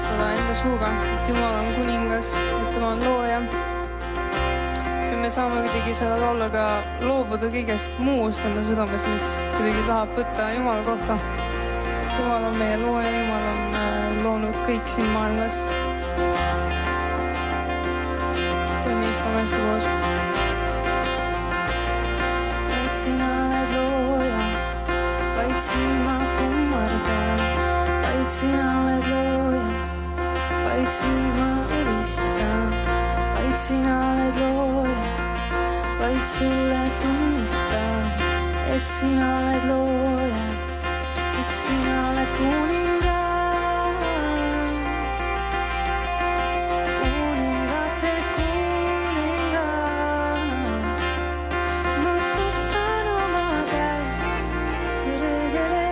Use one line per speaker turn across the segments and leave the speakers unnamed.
tunnistada enda suuga, et Jumal on kuningas, et tema on looja. Ja me saame kuidagi selle lauluga loobuda kõigest muust enda südames, mis kuidagi tahab võtta Jumala kohta. Jumal on meie looja, Jumal on loonud kõik siin maailmas. Tunnistame hästi koos. Vaid sina oled looja, vaid sind ma kummardan. Vaid sina oled looja, vaid sind ma ülistan. Vaid sina oled looja, vaid sulle tunnistan, et sina oled looja, et sina oled kuningas. Kuningate kuningas. Ma tõstan oma käed kõrgele.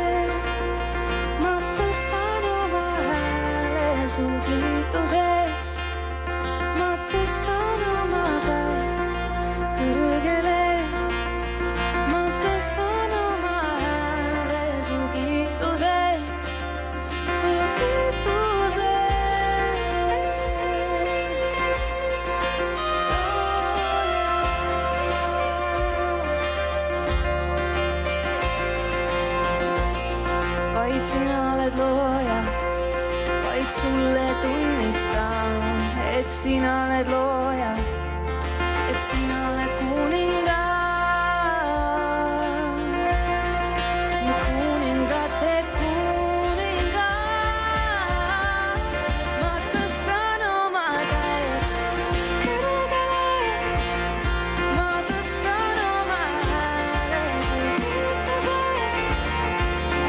Ma tõstan oma hääle su kiituse. Ma tõstan oma käed kõrgele. Ma tõstan oma hääle su kiituse. Su kiituse. Vaid sina oled looja, vaid sulle tunnistan, et sina oled looja, et sina oled kuningas. Kuningate kuningas. Ma tõstan oma käed kõrgele. Ma tõstan oma hääle su kiituseks.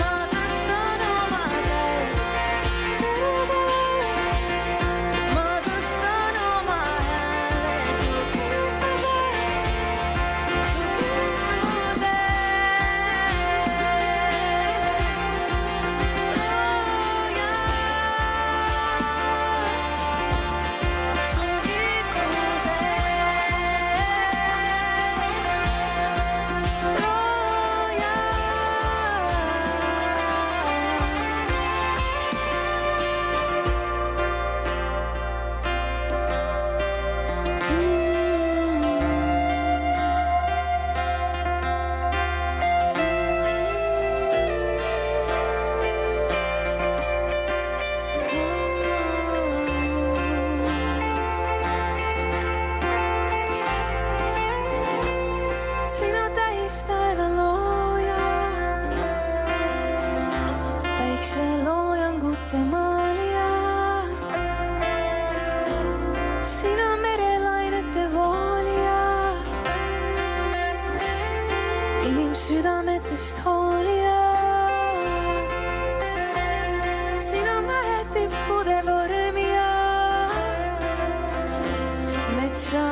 Ma tõstan oma käed kõrgele. Ma tõstan oma hääle su kiituseks. Su kiituseks. Sina täis taeva looja, päikse loojangute maalija. Sina merelainete voolija, inimsüdametest hoolija. Sina mäetippude vormija, metsa